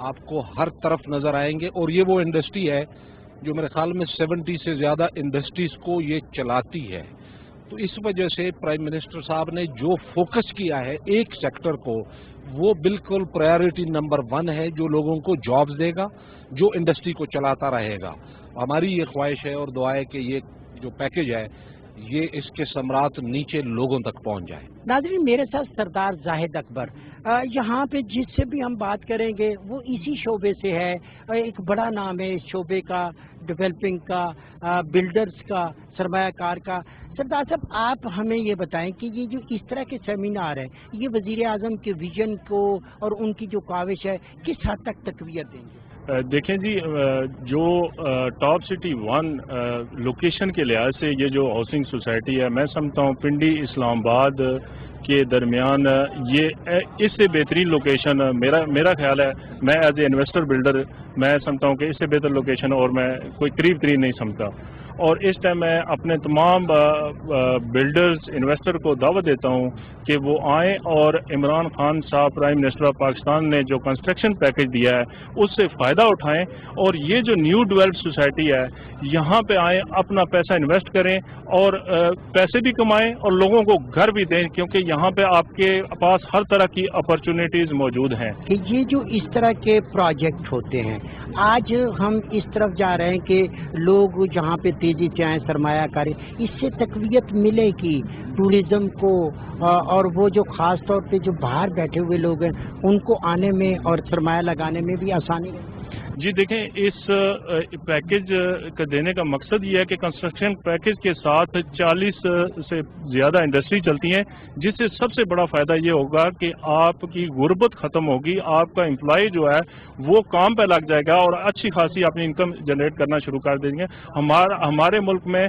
آپ کو ہر طرف نظر آئیں گے، اور یہ وہ انڈسٹری ہے جو میرے خیال میں 70 سے زیادہ انڈسٹریز کو یہ چلاتی ہے. تو اس وجہ سے پرائم منسٹر صاحب نے جو فوکس کیا ہے ایک سیکٹر کو، وہ بالکل پرائیورٹی نمبر 1 ہے، جو لوگوں کو جابز دے گا، جو انڈسٹری کو چلاتا رہے گا. ہماری یہ خواہش ہے اور دعا ہے کہ یہ جو پیکج ہے یہ اس کے ثمرات نیچے لوگوں تک پہنچ جائے. ناظرین، میرے ساتھ سردار زاہد اکبر، یہاں پہ جس سے بھی ہم بات کریں گے وہ اسی شعبے سے ہے، ایک بڑا نام ہے اس شعبے کا، ڈیولپنگ کا، بلڈرز کا، سرمایہ کار کا. سردار صاحب، آپ ہمیں یہ بتائیں کہ یہ جو اس طرح کے سیمینار ہیں، یہ وزیر اعظم کے ویژن کو اور ان کی جو کاوش ہے کس حد تک تقویت دیں گے؟ دیکھیں جی، جو ٹاپ سٹی 1 لوکیشن کے لحاظ سے یہ جو ہاؤسنگ سوسائٹی ہے، میں سمجھتا ہوں پنڈی اسلام آباد کے درمیان یہ اس سے بہترین لوکیشن میرا خیال ہے. میں ایز اے انویسٹر بلڈر میں سمجھتا ہوں کہ اس سے بہتر لوکیشن اور میں کوئی قریب نہیں سمجھتا. اور اس ٹائم میں اپنے تمام بلڈرز انویسٹر کو دعوت دیتا ہوں کہ وہ آئیں اور عمران خان صاحب پرائم منسٹر آف پاکستان نے جو کنسٹرکشن پیکج دیا ہے اس سے فائدہ اٹھائیں، اور یہ جو نیو ڈیولپڈ سوسائٹی ہے یہاں پہ آئیں، اپنا پیسہ انویسٹ کریں اور پیسے بھی کمائیں اور لوگوں کو گھر بھی دیں، کیونکہ یہاں پہ آپ کے پاس ہر طرح کی اپرچونیٹیز موجود ہیں. کہ یہ جو اس طرح کے پروجیکٹ ہوتے ہیں، آج ہم اس طرف جا رہے ہیں کہ لوگ جہاں پہ تیزی سے آئیں، سرمایہ کاری، اس سے تقویت ملے گی ٹورزم کو، اور وہ جو خاص طور پہ جو باہر بیٹھے ہوئے لوگ ہیں ان کو آنے میں اور سرمایہ لگانے میں بھی آسانی رہے. جی دیکھیں، اس پیکج کا دینے کا مقصد یہ ہے کہ کنسٹرکشن پیکج کے ساتھ 40 سے زیادہ انڈسٹری چلتی ہیں، جس سے سب سے بڑا فائدہ یہ ہوگا کہ آپ کی غربت ختم ہوگی، آپ کا امپلائی جو ہے وہ کام پہ لگ جائے گا اور اچھی خاصی اپنی انکم جنریٹ کرنا شروع کر دیں گے. ہمارے ملک میں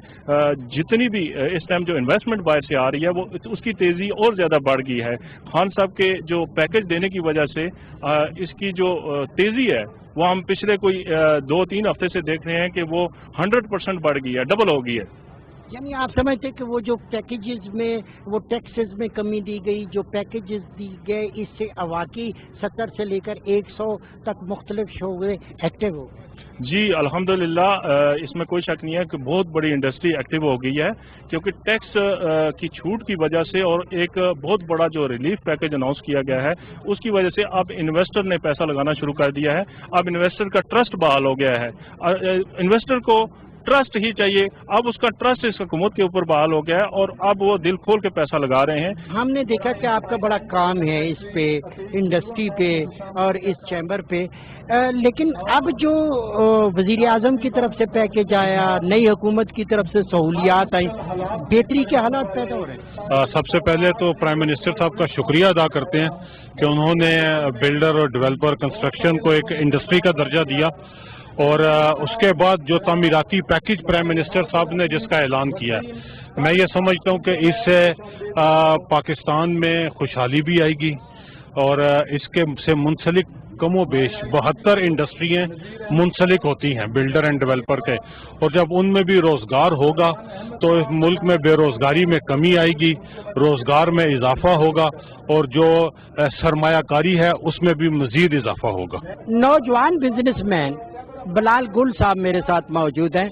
جتنی بھی اس ٹائم جو انویسٹمنٹ باہر سے آ رہی ہے وہ اس کی تیزی اور زیادہ بڑھ گئی ہے. خان صاحب کے جو پیکج دینے کی وجہ سے اس کی جو تیزی ہے وہ ہم پچھلے کوئی 2-3 ہفتے سے دیکھ رہے ہیں کہ وہ 100% بڑھ گئی ہے، ڈبل ہو گئی ہے. یعنی آپ سمجھتے کہ وہ جو پیکیجز میں، وہ ٹیکسز میں کمی دی گئی، جو پیکیجز دی گئے، اس سے اواقی 70 سے لے کر 100 تک مختلف شعبے ایکٹیو ہو گئے؟ جی الحمدللہ، اس میں کوئی شک نہیں ہے کہ بہت بڑی انڈسٹری ایکٹیو ہو گئی ہے، کیونکہ ٹیکس کی چھوٹ کی وجہ سے اور ایک بہت بڑا جو ریلیف پیکج اناؤنس کیا گیا ہے اس کی وجہ سے اب انویسٹر نے پیسہ لگانا شروع کر دیا ہے. اب انویسٹر کا ٹرسٹ بحال ہو گیا ہے. انویسٹر کو ٹرسٹ ہی چاہیے، اب اس کا ٹرسٹ اس حکومت کے اوپر بحال ہو گیا ہے اور اب وہ دل کھول کے پیسہ لگا رہے ہیں. ہم نے دیکھا کہ آپ کا بڑا کام ہے اس پہ، انڈسٹری پہ اور اس چیمبر پہ، لیکن اب جو وزیر اعظم کی طرف سے پیکج آیا، نئی حکومت کی طرف سے سہولیات آئیں، بہتری کے حالات پیدا ہو رہے ہیں. سب سے پہلے تو پرائم منسٹر صاحب کا شکریہ ادا کرتے ہیں کہ انہوں نے بلڈر اور ڈیولپر کنسٹرکشن کو ایک انڈسٹری کا درجہ دیا، اور اس کے بعد جو تعمیراتی پیکج پرائم منسٹر صاحب نے جس کا اعلان کیا ہے، میں یہ سمجھتا ہوں کہ اس سے پاکستان میں خوشحالی بھی آئے گی، اور اس کے سے منسلک کم و بیش 72 انڈسٹریاں منسلک ہوتی ہیں بلڈر اینڈ ڈیولپر کے، اور جب ان میں بھی روزگار ہوگا تو اس ملک میں بے روزگاری میں کمی آئے گی، روزگار میں اضافہ ہوگا، اور جو سرمایہ کاری ہے اس میں بھی مزید اضافہ ہوگا. نوجوان بزنس مین بلال گل صاحب میرے ساتھ موجود ہیں.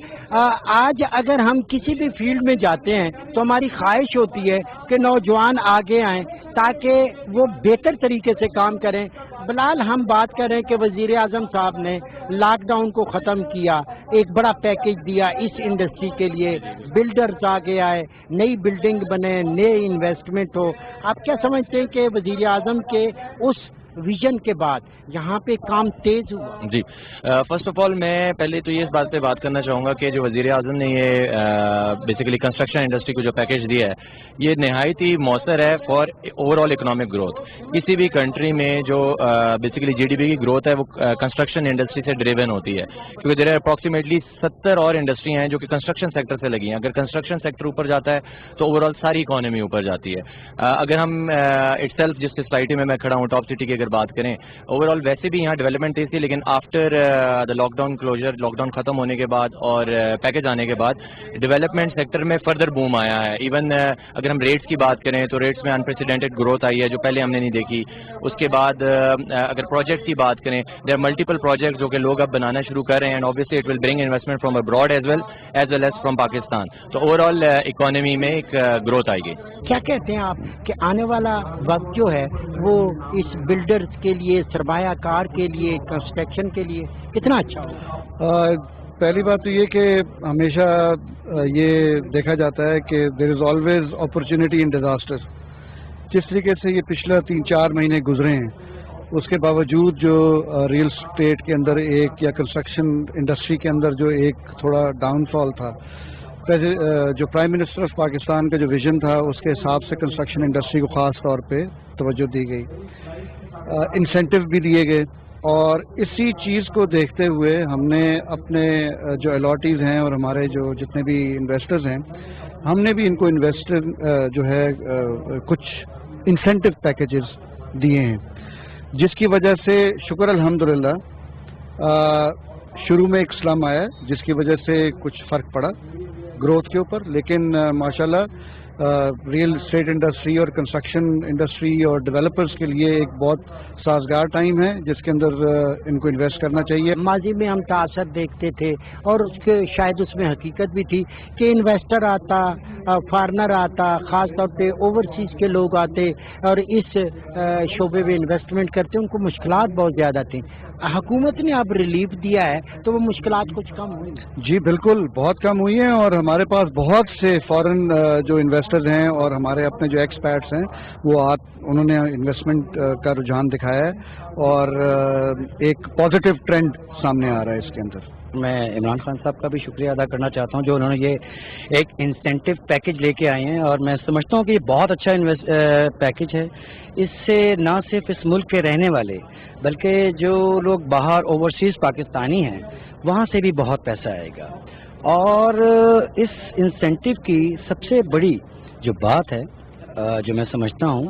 آج اگر ہم کسی بھی فیلڈ میں جاتے ہیں تو ہماری خواہش ہوتی ہے کہ نوجوان آگے آئیں تاکہ وہ بہتر طریقے سے کام کریں. بلال، ہم بات کر رہے ہیں کہ وزیر اعظم صاحب نے لاک ڈاؤن کو ختم کیا، ایک بڑا پیکج دیا اس انڈسٹری کے لیے، بلڈرز آگے آئے، نئی بلڈنگ بنے، نئے انویسٹمنٹ ہو. آپ کیا سمجھتے ہیں کہ وزیر اعظم کے اس ویژن کے بعد یہاں پہ کام تیز ہوا؟ جی، فرسٹ آف آل میں پہلے تو یہ اس بات پہ بات کرنا چاہوں گا کہ جو وزیر اعظم نے یہ بیسیکلی کنسٹرکشن انڈسٹری کو جو پیکج دیا ہے یہ نہایت ہی مؤثر ہے for over all economic growth. کسی بھی کنٹری میں جو بیسیکلی جی ڈی پی کی گروتھ ہے وہ کنسٹرکشن انڈسٹری سے ڈریون ہوتی ہے، کیونکہ دیر آر اپروکسیمیٹلی 70 اور انڈسٹری ہیں جو کہ کنسٹرکشن سیکٹر سے لگی ہیں. اگر کنسٹرکشن سیکٹر اوپر جاتا ہے تو اوور آل ساری اکانومی اوپر جاتی ہے. اگر ہم اٹ سیلف جس سوسائٹی میں کھڑا ہوں ٹاپ سٹی کی اگر اگر بات کریں اوور آل ویسے بھی یہاں ڈیولپمنٹ تیز تھی, لیکن after the lockdown closure, lockdown ختم ہونے کے بعد اور پیکج آنے کے بعد ڈیولپمنٹ سیکٹر میں فردر بوم آیا ہے. ایون اگر ہم ریٹس کی بات کریں تو ریٹس میں انپریسیڈنٹڈ گروتھ آئی ہے جو پہلے ہم نے نہیں دیکھی. اس کے بعد اگر پروجیکٹ کی بات کریں, دیر آر ملٹیپل پروجیکٹ جو کہ لوگ اب بنانا شروع کر رہے ہیں, and obviously it will bring investment from abroad as well as from Pakistan. تو اوور آل اکانومی میں ایک گروتھ آئے گی. کیا کہتے ہیں آپ کہ آنے والا وقت جو ہے وہ اس بلڈرز کے لیے, سرمایہ کار کے لیے, کنسٹرکشن کے لیے کتنا اچھا ہوگا؟ پہلی بات تو یہ کہ ہمیشہ یہ دیکھا جاتا ہے کہ there is always opportunity in disaster. جس طریقے سے یہ پچھلا 3-4 مہینے گزرے ہیں, اس کے باوجود جو ریئل اسٹیٹ کے اندر ایک یا کنسٹرکشن انڈسٹری کے اندر جو ایک تھوڑا ڈاؤن فال تھا, جو پرائم منسٹر آف پاکستان کا جو ویژن تھا اس کے حساب سے کنسٹرکشن انڈسٹری کو خاص طور پہ توجہ دی گئی, انسینٹیو بھی دیے گئے. اور اسی چیز کو دیکھتے ہوئے ہم نے اپنے جو الاٹیز ہیں اور ہمارے جو جتنے بھی انویسٹرز ہیں, ہم نے بھی ان کو انویسٹر جو ہے کچھ انسینٹیو پیکیجز دیے ہیں, جس کی وجہ سے شکر الحمدللہ شروع میں ایک سلم آیا جس کی وجہ سے کچھ فرق پڑا گروتھ کے اوپر, لیکن ماشاءاللہ ریئل اسٹیٹ انڈسٹری اور کنسٹرکشن انڈسٹری اور ڈیولپرز کے لیے ایک بہت سازگار ٹائم ہے جس کے اندر ان کو انویسٹ کرنا چاہیے. ماضی میں ہم تاثر دیکھتے تھے اور اس کے شاید اس میں حقیقت بھی تھی کہ انویسٹر آتا, فارنر آتا, خاص طور پہ اوورسیز کے لوگ آتے اور اس شعبے میں انویسٹمنٹ کرتے, ان کو مشکلات بہت زیادہ تھیں. حکومت نے اب ریلیف دیا ہے تو وہ مشکلات کچھ کم ہوئی. جی بالکل, بہت کم ہوئی ہیں, اور ہمارے پاس بہت سے فورن جو انویسٹرز ہیں اور ہمارے اپنے جو ایکسپیرٹس ہیں وہ انہوں نے انویسٹمنٹ کا رجحان دکھایا ہے اور ایک پازیٹیو ٹرینڈ سامنے آ رہا ہے اس کے اندر. میں عمران خان صاحب کا بھی شکریہ ادا کرنا چاہتا ہوں جو انہوں نے یہ ایک انسینٹیو پیکج لے کے آئے ہیں, اور میں سمجھتا ہوں کہ یہ بہت اچھا پیکج ہے. اس سے نہ صرف اس ملک کے رہنے والے بلکہ جو لوگ باہر اوورسیز پاکستانی ہیں وہاں سے بھی بہت پیسہ آئے گا. اور اس انسینٹیو کی سب سے بڑی جو بات ہے جو میں سمجھتا ہوں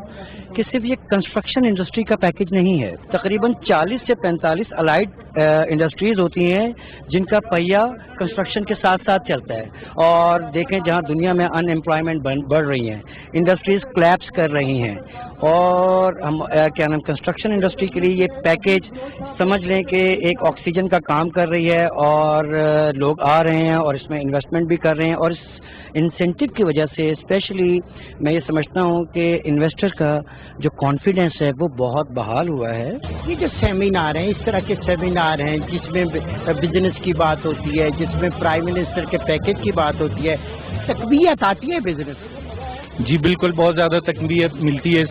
کہ صرف یہ کنسٹرکشن انڈسٹری کا پیکج نہیں ہے. تقریباً 40 سے 45 الائڈ انڈسٹریز ہوتی ہیں جن کا پہیہ کنسٹرکشن کے ساتھ ساتھ چلتا ہے. اور دیکھیں جہاں دنیا میں ان امپلائمنٹ بڑھ رہی ہیں, انڈسٹریز کلیپس کر رہی ہیں, اور ہم کیا نام کنسٹرکشن انڈسٹری کے لیے یہ پیکج سمجھ لیں کہ ایک آکسیجن کا کام کر رہی ہے, اور لوگ آ رہے ہیں اور اس میں انویسٹمنٹ بھی کر رہے ہیں. اور اس انسینٹیو کی وجہ سے اسپیشلی میں یہ سمجھتا ہوں کہ انویسٹر کا جو کانفیڈنس ہے وہ بہت بحال ہوا ہے. یہ جو سیمینار ہیں, اس طرح کے سیمینار ہیں جس میں بزنس کی بات ہوتی ہے, جس میں پرائم منسٹر کے پیکج کی بات ہوتی ہے, تقویت آتی ہے بزنس. جی بالکل, بہت زیادہ تقویت ملتی ہے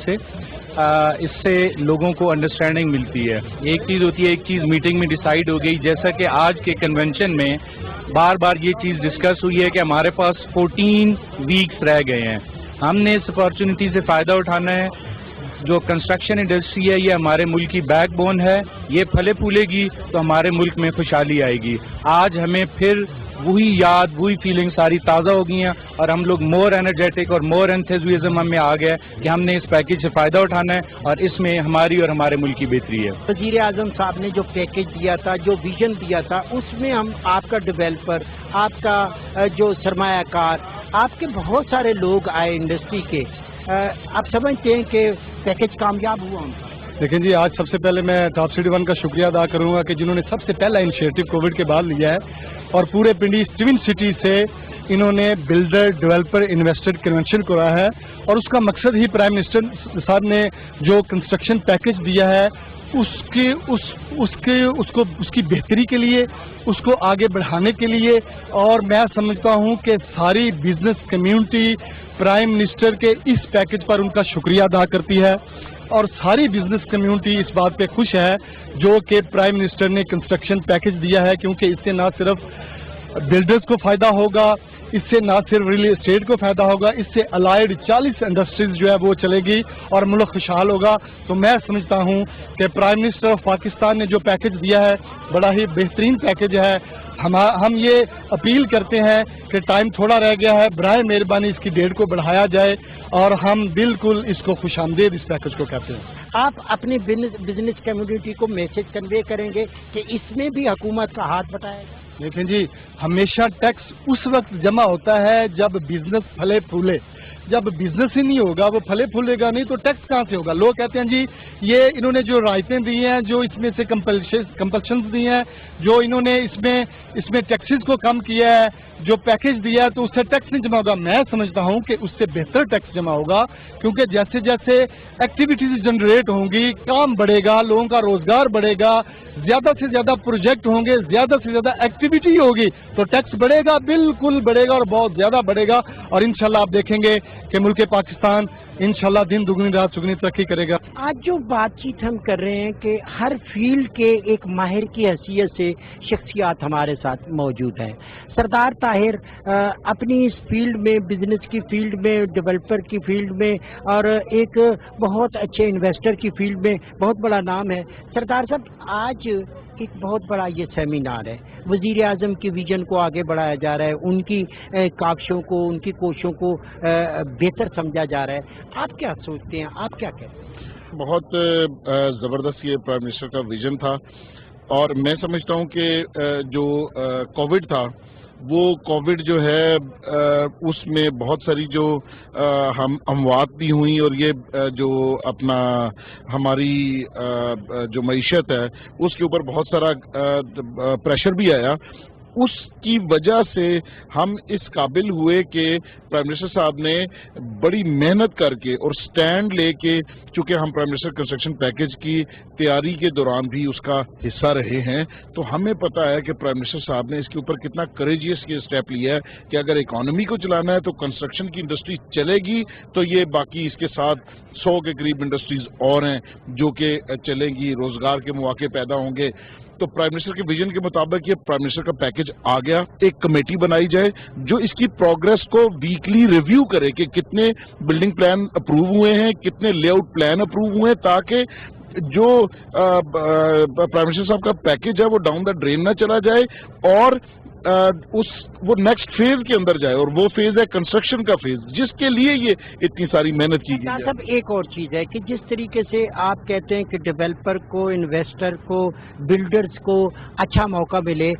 اس سے لوگوں کو انڈرسٹینڈنگ ملتی ہے. ایک چیز ہوتی ہے, ایک چیز میٹنگ میں ڈیسائیڈ ہو گئی, جیسا کہ آج کے کنونشن میں بار بار یہ چیز ڈسکس ہوئی ہے کہ ہمارے پاس 14 ویکس رہ گئے ہیں. ہم نے اس اپارچونیٹی سے فائدہ اٹھانا ہے. جو کنسٹرکشن انڈسٹری ہے یہ ہمارے ملک کی بیک بون ہے, یہ پھلے پھولے گی تو ہمارے ملک میں خوشحالی آئے گی. آج ہمیں پھر وہی یاد, وہی فیلنگ ساری تازہ ہو گئی ہیں, اور ہم لوگ مور انرجیٹک اور مور انتھوزیازم ہم میں آ گیا کہ ہم نے اس پیکج سے فائدہ اٹھانا ہے, اور اس میں ہماری اور ہمارے ملک کی بہتری ہے. وزیر اعظم صاحب نے جو پیکج دیا تھا, جو ویژن دیا تھا, اس میں ہم آپ کا ڈیولپر, آپ کا جو سرمایہ کار, آپ کے بہت سارے لوگ آئے انڈسٹری کے, آپ سمجھتے ہیں کہ پیکج کامیاب ہوا ان کا؟ لیکن جی آج سب سے پہلے میں ٹاپ سٹی ون کا شکریہ ادا کروں گا کہ جنہوں نے سب سے پہلا انیشیٹو کووڈ کے بعد لیا ہے, اور پورے پنڈی ٹوین سٹی سے انہوں نے بلڈر ڈیولپر انویسٹر کنونشن کو رہا ہے. اور اس کا مقصد ہی پرائم منسٹر صاحب نے جو کنسٹرکشن پیکج دیا ہے اس کی بہتری کے لیے, اس کو آگے بڑھانے کے لیے. اور میں سمجھتا ہوں کہ ساری بزنس کمیونٹی پرائم منسٹر کے اس پیکج پر ان کا شکریہ ادا کرتی ہے, اور ساری بزنس کمیونٹی اس بات پہ خوش ہے جو کہ پرائم منسٹر نے کنسٹرکشن پیکج دیا ہے, کیونکہ اس سے نہ صرف بلڈرز کو فائدہ ہوگا, اس سے نہ صرف ریئل اسٹیٹ کو فائدہ ہوگا, اس سے الائڈ 40 انڈسٹریز جو ہے وہ چلے گی اور ملک خوشحال ہوگا. تو میں سمجھتا ہوں کہ پرائم منسٹر آف پاکستان نے جو پیکج دیا ہے بڑا ہی بہترین پیکج ہے. ہم یہ اپیل کرتے ہیں کہ ٹائم تھوڑا رہ گیا ہے, برائے مہربانی اس کی ڈیٹ کو بڑھایا جائے, اور ہم بالکل اس کو خوش آمدید اس پیکج کو کہتے ہیں. آپ اپنی بزنس کمیونٹی کو میسج کنوے کریں گے کہ اس میں بھی حکومت کا ہاتھ بتائے گا؟ لیکن جی ہمیشہ ٹیکس اس وقت جمع ہوتا ہے جب بزنس پھلے پھولے. جب بزنس ہی نہیں ہوگا، وہ پھلے پھولے گا نہیں، تو ٹیکس کہاں سے ہوگا؟ لوگ کہتے ہیں جی یہ انہوں نے جو رائٹیں دی ہیں، جو اس میں سے کمپلشنز دی ہیں، جو انہوں نے اس میں ٹیکسز کو کم کیا ہے، جو پیکج دیا ہے، تو اس سے ٹیکس نہیں جمع ہوگا. میں سمجھتا ہوں کہ اس سے بہتر ٹیکس جمع ہوگا، کیونکہ جیسے جیسے ایکٹیویٹیز جنریٹ ہوں گی، کام بڑھے گا، لوگوں کا روزگار بڑھے گا، زیادہ سے زیادہ پروجیکٹ ہوں گے، زیادہ سے زیادہ ایکٹیویٹی ہوگی، تو ٹیکس بڑھے گا، بالکل بڑھے گا اور بہت زیادہ بڑھے گا. اور انشاءاللہ آپ دیکھیں گے کہ ملک پاکستان انشاءاللہ دن دگنی رات چگنی ترقی کرے گا. آج جو بات چیت ہم کر رہے ہیں کہ ہر فیلڈ کے ایک ماہر کی حیثیت سے شخصیات ہمارے ساتھ موجود ہیں. سردار طاہر اپنی اس فیلڈ میں، بزنس کی فیلڈ میں، ڈیولپر کی فیلڈ میں اور ایک بہت اچھے انویسٹر کی فیلڈ میں بہت بڑا نام ہے. سردار صاحب، آج ایک بہت بڑا یہ سیمینار ہے، وزیر اعظم کی ویژن کو آگے بڑھایا جا رہا ہے، ان کی کاوشوں کو، ان کی کوششوں کو بہتر سمجھا جا رہا ہے. آپ کیا سوچتے ہیں، آپ کیا کہتے ہیں؟ بہت زبردست یہ پرائم منسٹر کا ویژن تھا، اور میں سمجھتا ہوں کہ جو کووڈ تھا، وہ کووڈ جو ہے اس میں بہت ساری جو اموات بھی ہوئیں، اور یہ جو اپنا ہماری جو معیشت ہے اس کے اوپر بہت سارا پریشر بھی آیا. اس کی وجہ سے ہم اس قابل ہوئے کہ پرائم منسٹر صاحب نے بڑی محنت کر کے اور سٹینڈ لے کے، چونکہ ہم پرائم منسٹر کنسٹرکشن پیکج کی تیاری کے دوران بھی اس کا حصہ رہے ہیں، تو ہمیں پتہ ہے کہ پرائم منسٹر صاحب نے اس کے اوپر کتنا کریجیس یہ اسٹیپ لیا ہے کہ اگر اکانومی کو چلانا ہے تو کنسٹرکشن کی انڈسٹری چلے گی، تو یہ باقی اس کے ساتھ 100 کے قریب انڈسٹریز اور ہیں جو کہ چلیں گی، روزگار کے مواقع پیدا ہوں گے. تو پرائم منسٹر کے ویژن کے مطابق یہ پرائم منسٹر کا پیکج آ گیا. ایک کمیٹی بنائی جائے جو اس کی پروگرس کو ویکلی ریویو کرے کہ کتنے بلڈنگ پلان اپروو ہوئے ہیں، کتنے لے آؤٹ پلان اپروو ہوئے ہیں، تاکہ جو پرائم منسٹر صاحب کا پیکج ہے وہ ڈاؤن دا ڈرین نہ چلا جائے، اور وہ نیکسٹ فیز کے اندر جائے، اور وہ فیز ہے کنسٹرکشن کا فیز، جس کے لیے یہ اتنی ساری محنت کی گئی ہے. صاحب، ایک اور چیز ہے کہ جس طریقے سے آپ کہتے ہیں کہ ڈیولپر کو، انویسٹر کو، بلڈرز کو اچھا موقع ملے،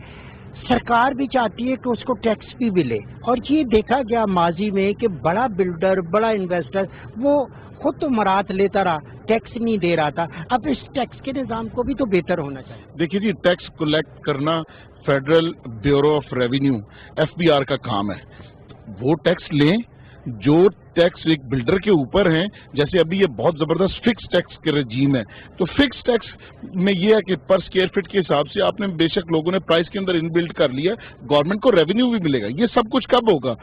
سرکار بھی چاہتی ہے کہ اس کو ٹیکس بھی ملے. اور یہ دیکھا گیا ماضی میں کہ بڑا بلڈر، بڑا انویسٹر وہ خود تو مراد لیتا رہا، ٹیکس نہیں دے رہا تھا. اب اس ٹیکس کے نظام کو بھی تو بہتر ہونا چاہیے. دیکھیے جی، ٹیکس کلیکٹ کرنا federal bureau of revenue FBR کا کام ہے. وہ ٹیکس لیں جو ٹیکس ایک بلڈر کے اوپر ہیں. جیسے ابھی یہ بہت زبردست فکس ٹیکس کے رجیم ہے، تو فکس ٹیکس میں یہ ہے کہ پر اسکوائر فٹ کے حساب سے آپ نے بے شک لوگوں نے پرائس کے اندر ان بلڈ کر لیا، گورنمنٹ کو ریونیو بھی ملے گا. یہ سب کچھ کب ہوگا؟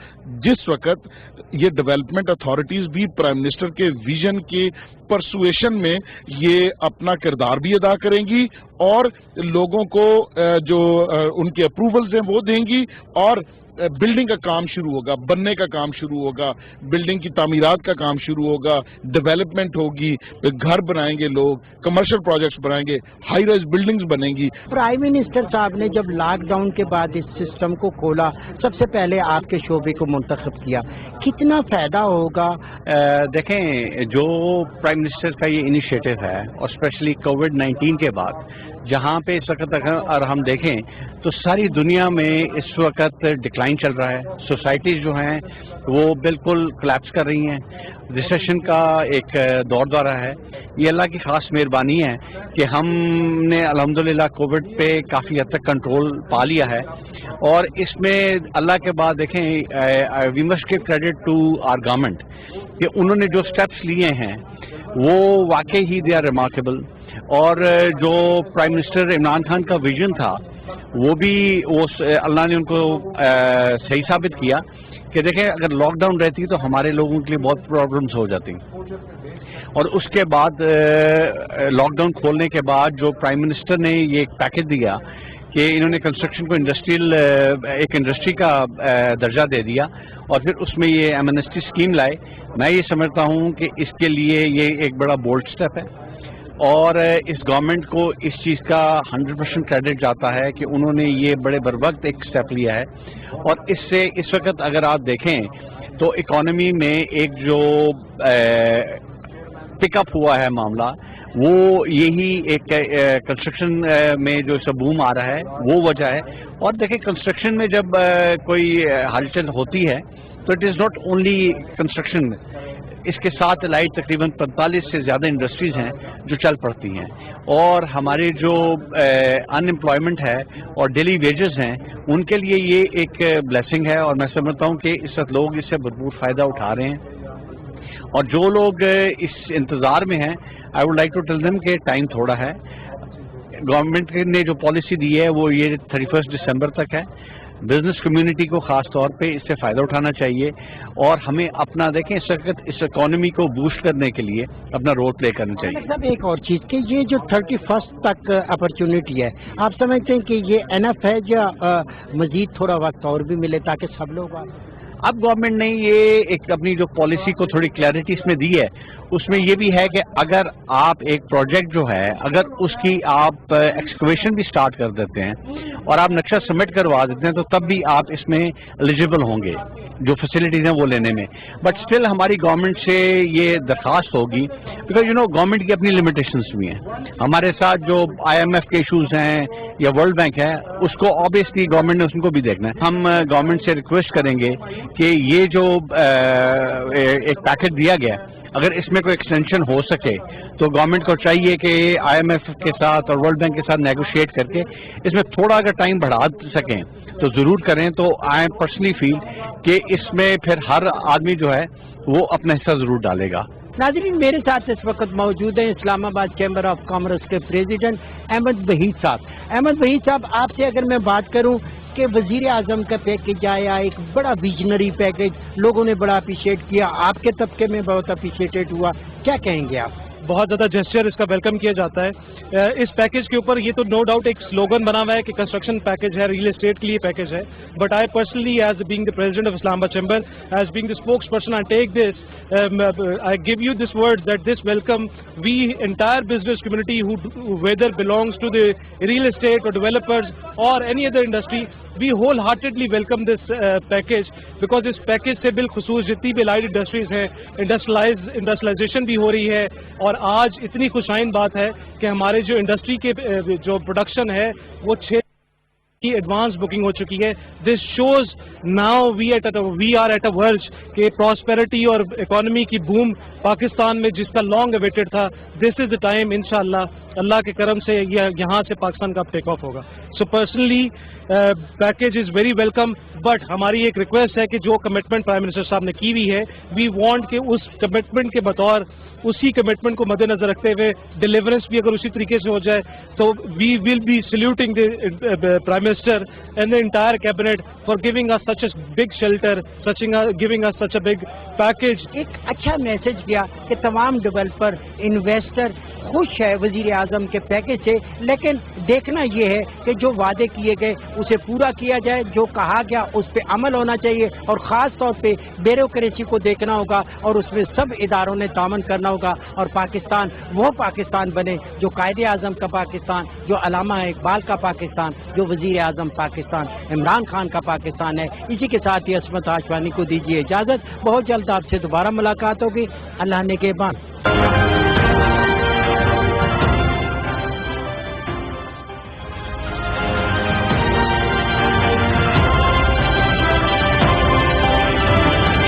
جس وقت یہ ڈیولپمنٹ اتھارٹیز بھی پرائم منسٹر کے ویژن کے پرسویشن میں یہ اپنا کردار بھی ادا کریں گی، اور لوگوں کو جو ان کے اپروولز ہیں وہ دیں گی، اور بلڈنگ کا کام شروع ہوگا، بننے کا کام شروع ہوگا، بلڈنگ کی تعمیرات کا کام شروع ہوگا، ڈیولپمنٹ ہوگی، گھر بنائیں گے لوگ، کمرشل پروجیکٹس بنائیں گے، ہائی رائز بلڈنگز بنیں گی. پرائم منسٹر صاحب نے جب لاک ڈاؤن کے بعد اس سسٹم کو کھولا، سب سے پہلے آپ کے شعبے کو منتخب کیا، کتنا فائدہ ہوگا؟ دیکھیں، جو پرائم منسٹر کا یہ انیشیٹو ہے، اور اسپیشلی کووڈ-19 کے بعد جہاں پہ اس وقت اگر ہم دیکھیں تو ساری دنیا میں اس وقت ڈکلائن چل رہا ہے، سوسائٹیز جو ہیں وہ بالکل کلیپس کر رہی ہیں، ریسیشن کا ایک دور دورہ ہے. یہ اللہ کی خاص مہربانی ہے کہ ہم نے الحمدللہ کووڈ پہ کافی حد تک کنٹرول پا لیا ہے، اور اس میں اللہ کے بعد دیکھیں we must give credit to our government کہ انہوں نے جو اسٹیپس لیے ہیں وہ واقعی ہی دے آر ریمارکیبل. اور جو پرائم منسٹر عمران خان کا ویژن تھا وہ بھی اللہ نے ان کو صحیح ثابت کیا کہ دیکھیں اگر لاک ڈاؤن رہتی تو ہمارے لوگوں کے لیے بہت پرابلمس ہو جاتی. اور اس کے بعد لاک ڈاؤن کھولنے کے بعد جو پرائم منسٹر نے یہ ایک پیکج دیا کہ انہوں نے کنسٹرکشن کو ایک انڈسٹری کا درجہ دے دیا، اور پھر اس میں یہ ایمنسٹی اسکیم لائے. میں یہ سمجھتا ہوں کہ اس کے لیے یہ ایک بڑا بولڈ اسٹیپ ہے، اور اس گورنمنٹ کو اس چیز کا 100% کریڈٹ جاتا ہے کہ انہوں نے یہ بڑے بر وقت ایک اسٹیپ لیا ہے. اور اس سے اس وقت اگر آپ دیکھیں تو اکانومی میں ایک جو پک اپ ہوا ہے معاملہ وہ یہی ایک کنسٹرکشن میں جو سب بوم آ رہا ہے وہ وجہ ہے. اور دیکھیں کنسٹرکشن میں جب کوئی ہلچل ہوتی ہے تو it is not only construction, اس کے ساتھ لائٹ تقریباً 45 سے زیادہ انڈسٹریز ہیں جو چل پڑتی ہیں, اور ہمارے جو ان امپلائمنٹ ہے اور ڈیلی ویجز ہیں ان کے لیے یہ ایک بلیسنگ ہے, اور میں سمجھتا ہوں کہ اس وقت لوگ اس سے بھرپور فائدہ اٹھا رہے ہیں. اور جو لوگ اس انتظار میں ہیں I would like to tell them کہ ٹائم تھوڑا ہے. گورنمنٹ نے جو پالیسی دی ہے وہ یہ 31 دسمبر تک ہے. بزنس کمیونٹی کو خاص طور پہ اس سے فائدہ اٹھانا چاہیے, اور ہمیں اپنا دیکھیں اس وقت اس اکانومی کو بوسٹ کرنے کے لیے اپنا رول پلے کرنا چاہیے. صاحب ایک اور چیز کہ یہ جو 31 تک اپرچونٹی ہے, آپ سمجھتے ہیں کہ یہ انف ہے یا مزید تھوڑا وقت اور بھی ملے تاکہ سب لوگ اب گورنمنٹ نے یہ ایک اپنی جو پالیسی کو تھوڑی کلیئرٹی اس میں دی ہے, اس میں یہ بھی ہے کہ اگر آپ ایک پروجیکٹ جو ہے اگر اس کی آپ ایکسکویشن بھی سٹارٹ کر دیتے ہیں اور آپ نقشہ سبمٹ کروا دیتے ہیں تو تب بھی آپ اس میں ایلیجیبل ہوں گے جو فیسلٹیز ہیں وہ لینے میں. بٹ اسٹل ہماری گورنمنٹ سے یہ درخواست ہوگی, بیکاز گورنمنٹ کی اپنی لمیٹیشنس بھی ہیں. ہمارے ساتھ جو IMF کے ایشوز ہیں یا ورلڈ بینک ہے اس کو آبویسلی گورنمنٹ نے اس کو بھی دیکھنا ہے. ہم گورنمنٹ سے ریکویسٹ کریں گے کہ یہ جو ایک پیکج دیا گیا اگر اس میں کوئی ایکسٹینشن ہو سکے تو گورنمنٹ کو چاہیے کہ IMF کے ساتھ اور ورلڈ بینک کے ساتھ نیگوشیٹ کر کے اس میں تھوڑا اگر ٹائم بڑھا سکیں تو ضرور کریں. تو آئی پرسنلی فیل کہ اس میں پھر ہر آدمی جو ہے وہ اپنا حصہ ضرور ڈالے گا. ناظرین, میرے ساتھ اس وقت موجود ہیں اسلام آباد چیمبر آف کامرس کے پریزیڈنٹ احمد وحید صاحب. احمد وحید صاحب, آپ سے اگر میں بات کروں کہ وزیر اعظم کا پیکج آیا, ایک بڑا ویژنری پیکج, لوگوں نے بڑا اپریشیٹ کیا, آپ کے طبقے میں بہت اپریشیٹڈ ہوا, کیا کہیں گے آپ؟ بہت زیادہ جسچر اس کا ویلکم کیا جاتا ہے. اس پیکج کے اوپر یہ تو نو ڈاؤٹ ایک سلوگن بنا ہوا ہے کہ کنسٹرکشن پیکج ہے, ریئل اسٹیٹ کے لیے پیکج ہے. But I personally as being the president of Islamabad chamber, as being the spokesperson, I take this, I give you this word that this welcome we entire business community who whether belongs to the real estate or developers or any other industry, we wholeheartedly welcome this package, because اس پیکج سے بالخصوص جتنی بھی light industries ہیں industrialisation بھی ہو رہی ہے. اور آج اتنی خوشائن بات ہے کہ ہمارے جو انڈسٹری کے جو پروڈکشن ہے وہ 6 کی ایڈوانس بکنگ ہو چکی ہے. This shows now we are at a verge کہ پراسپیرٹی اور اکانومی کی بوم پاکستان میں جس کا لانگ اویٹڈ تھا, دس از دا ٹائم انشاءاللہ اللہ کے کرم سے یہاں سے پاکستان کا ٹیک آف ہوگا. So personally package is very welcome, but ہماری ایک ریکویسٹ ہے کہ جو کمٹمنٹ پرائم منسٹر صاحب نے کی ہوئی ہے, وی وانٹ کہ اس کمٹمنٹ کے بطور اسی کمٹمنٹ کو مد نظر رکھتے ہوئے ڈیلیورنس بھی اگر اسی طریقے سے ہو جائے تو we will be saluting the prime minister and the entire cabinet for giving us such a big shelter, giving us such a big package. ایک اچھا میسج گیا کہ تمام ڈیولپر انویسٹر خوش ہے وزیر اعظم کے پیکج سے, لیکن دیکھنا یہ ہے کہ جو وعدے کیے گئے اسے پورا کیا جائے, جو کہا گیا اس پہ عمل ہونا چاہیے, اور خاص طور پہ بیوروکریسی کو دیکھنا ہوگا اور اس میں سب اداروں نے تعاون کرنا ہوگا, اور پاکستان وہ پاکستان بنے جو قائد اعظم کا پاکستان, جو علامہ اقبال کا پاکستان, جو وزیر اعظم پاکستان عمران خان کا پاکستان ہے. اسی کے ساتھ ہی عصمت ہاشوانی کو دیجیے اجازت, بہت جلد آپ سے دوبارہ ملاقات ہوگی. اللہ نگہبان.